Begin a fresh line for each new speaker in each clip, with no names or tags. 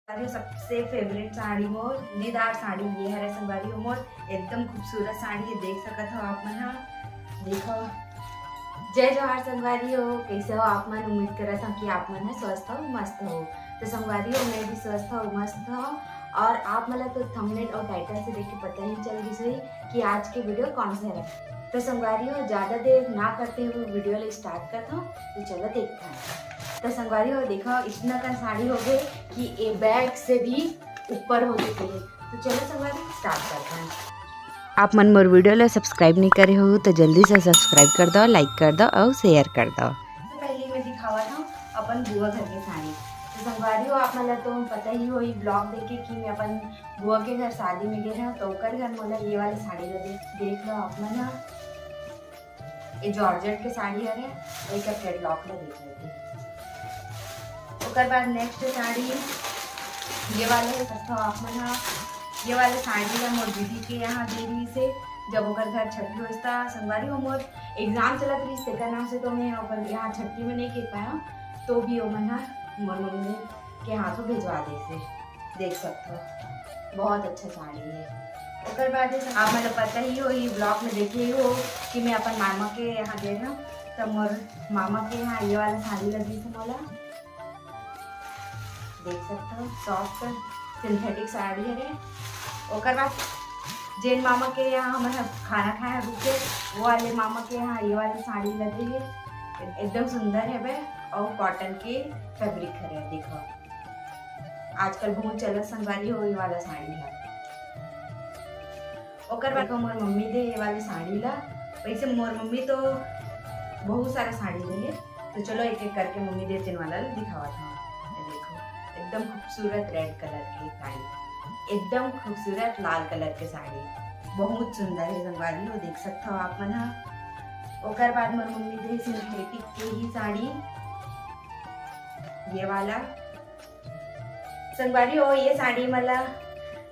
संगवारी सबसे फेवरेट साड़ी मोर दीदार साड़ी ये हरे संगवारी मोर एकदम खूबसूरत साड़ी है। देख सकत हो आप मन। देखो जय जवाहर संगवारी हो, कैसे हो आप मन। उम्मीद करत हूँ कि आप मन स्वस्थ हो मस्त हो। तो संगवारी हो मैं भी स्वस्थ हो मस्त हो। और आप मतलब तो थंबनेल और टाइटल से देख के पता ही चल गई कि आज के वीडियो कौन सा है। तो संगवारी हो ज़्यादा देर ना करते हुए वीडियो ले स्टार्ट करता हूँ। तो चलो देखते हैं। तो संगवारी हो देखो इतना का साड़ी हो गई कि ये बैग से भी ऊपर हो चुकी है। तो चलो संगवारी स्टार्ट करते हैं। आप मन मोर वीडियो ला सब्सक्राइब नहीं करे हो तो जल्दी से सब्सक्राइब कर दो, लाइक कर दो और शेयर कर दो। तो पहले मैं दिखावा था अपन बुआ घर के साड़ी। तो संगवारी हो आप मतलब तो पता ही हो ब्लॉग देखे कि मैं अपन बुआ के घर शादी में गए हैं। तो ओकर घर मोला ये वाली साड़ी ला देख लो आप मन। ये जॉर्जेट के साड़ी है एक कैटलॉग ला देख लेते। उसके बाद नेक्स्ट साड़ी ये वाले है आप मन। ये वाले साड़ी ला मोर दीदी के यहाँ दे रही से जब ओकर घर छठी होता। संगवारी हो मोर एग्जाम चलत रही तेकर नाम से तो मैं ओकर यहाँ छठी में नहीं कर पाया। तो भी वो मन मोर मम्मी के हाथों भिजवा दे से। देख सकते हो बहुत अच्छा साड़ी है। उसके बाद आप मतलब पता ही हो ये ब्लॉग में देखे ही हो कि मैं अपन मामा के यहाँ दे रहा। तो मोर मामा के यहाँ ये वाला साड़ी लगी थी मोला। देख सकते हो सॉफ्ट सिंथेटिक साड़ी है। ओकर बाद जैन मामा के यहाँ हम खाना खाए रुके वो वाले मामा के यहाँ ये वाली साड़ी लगी है। एकदम सुंदर है वह और कॉटन के फैब्रिक है। देखो आजकल बहुत चलत संगवारी हो ये वाला साड़ी है। ओकर बाद मोर मम्मी दे ये वाली साड़ी ला। वैसे मोर मम्मी तो बहुत सारा साड़ी दे। तो चलो एक एक करके मम्मी दे तीन वाला दिखावा था। एकदम खूबसूरत रेड कलर की साड़ी, एकदम खूबसूरत लाल कलर के साड़ी बहुत सुंदर है संगवारी हो। देख सकते हो आप मन। ओकर बाद मोर मम्मी दे सिंथेटिक के ही साड़ी ये वाला संगवारी हो। ये साड़ी मतलब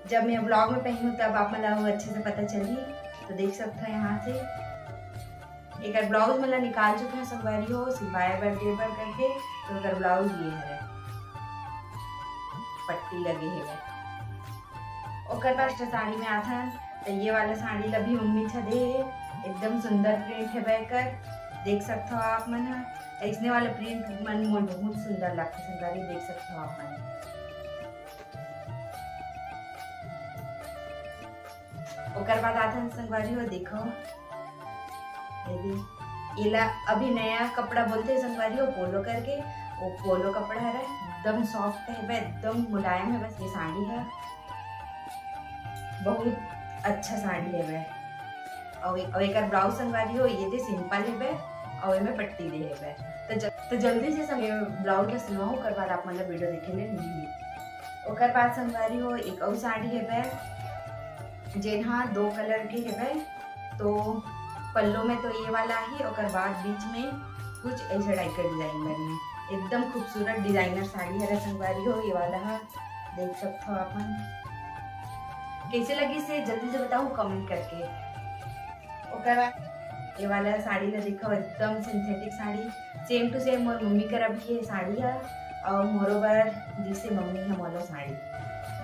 जब मैं ब्लॉग में पहनूं तब आप मतलब अच्छे से पता चली। तो देख सकते हो यहाँ से एक ब्लाउज मतलब निकाल चुके हैं संगवारी हो सिलवाया बर्थडे पर करके। तो ब्लाउज ये है पट्टी लगे है। ओकर बाद साड़ी में आता तो ये वाला साड़ी लभी मम्मी छदे एकदम सुंदर प्रिंट है बैकर। देख सकते हो आप मन। इसने वाला प्रिंट मन मोल बहुत सुंदर लगता है संगवारी। देख सकते हो आप मन। ओकर बाद आता है संगवारी हो देखो ये अभी नया कपड़ा बोलते हैं संगवारी हो पोलो करके। वो पोलो कपड़ा है एकदम सॉफ्ट है एकदम मुलायम है। बस ये साड़ी है बहुत अच्छा साड़ी है वह। और एक ब्लाउज संगवारी हो ये दे सिंपल है वह और में पट्टी दे है वह। तो जल्दी से ब्लाउज का सिलवाओ ओकर बाद आप मतलब वीडियो देखे ले नहीं। ओकर बाद संगवारी हो एक और साड़ी है वह जेन हाँ 2 कलर के है वह। तो पल्लो में तो ये वाला ही ओकर बाद बीच में कुछ ऐसा टाइप का डिजाइन बनी है। एकदम खूबसूरत डिजाइनर साड़ी है संगवारी हो ये वाला है। देख सकते हो आप कैसे लगी से जल्दी से बताओ कमेंट करके। ओकर बाद ये वाला साड़ी ला देखो एकदम synthetic sari same to same मोर मम्मी कर भी ये साड़ी है और मोरोबर जिससे मम्मी है मोलो साड़ी।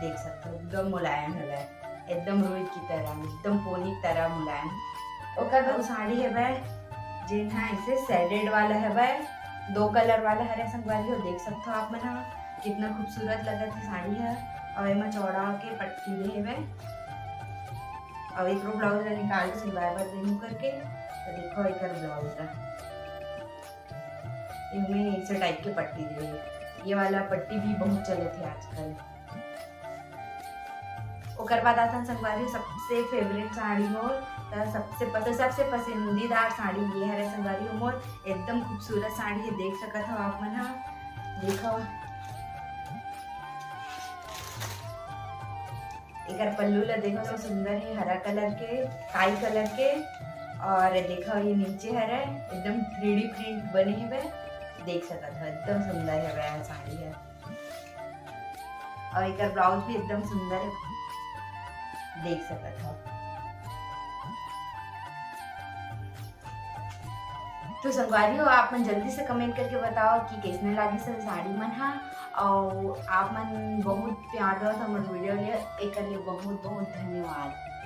देख सकते हो एकदम मुलायम है एकदम रुई की तरह एकदम पोनी की तरह मुलायम। ओकर बाद साड़ी है वह जिन हाँ इसे सैडेड वाला है वह 2 कलर वाला हरे संगवारी हो। देख सकते हो आप मन कितना खूबसूरत लगत है साड़ी है। और एमा चौड़ा के पट्टी दे है और एक ब्लाउज निकाल के सिलवाए बर देहू करके। तो देखो एक ब्लाउज इनमें ऐसे टाइप के पट्टी दे। ये वाला पट्टी भी बहुत चले थे आजकल। ओकर बाद आता संगवारी सबसे फेवरेट साड़ी मोर सबसे पसंदीदार साड़ी ये है संगवारी मोर एकदम खूबसूरत साड़ी है। देख सकते हो आप मन। देखो एक पल्लू ला देखो तो सुंदर है हरा कलर के काई कलर के। और देखो ये नीचे हरा एकदम 3D प्रिंट बने है वह। देख सकते हो एकदम सुंदर है वह साड़ी है। और एक ब्लाउज भी एकदम सुंदर है देख सकते हो। तो संगवारी हो आप मन जल्दी से कमेंट करके बताओ कि कैसने लागी सर साड़ी मन। हाँ और आप मन बहुत प्यार दो हमर वीडियो ले, एक लिए बहुत बहुत धन्यवाद।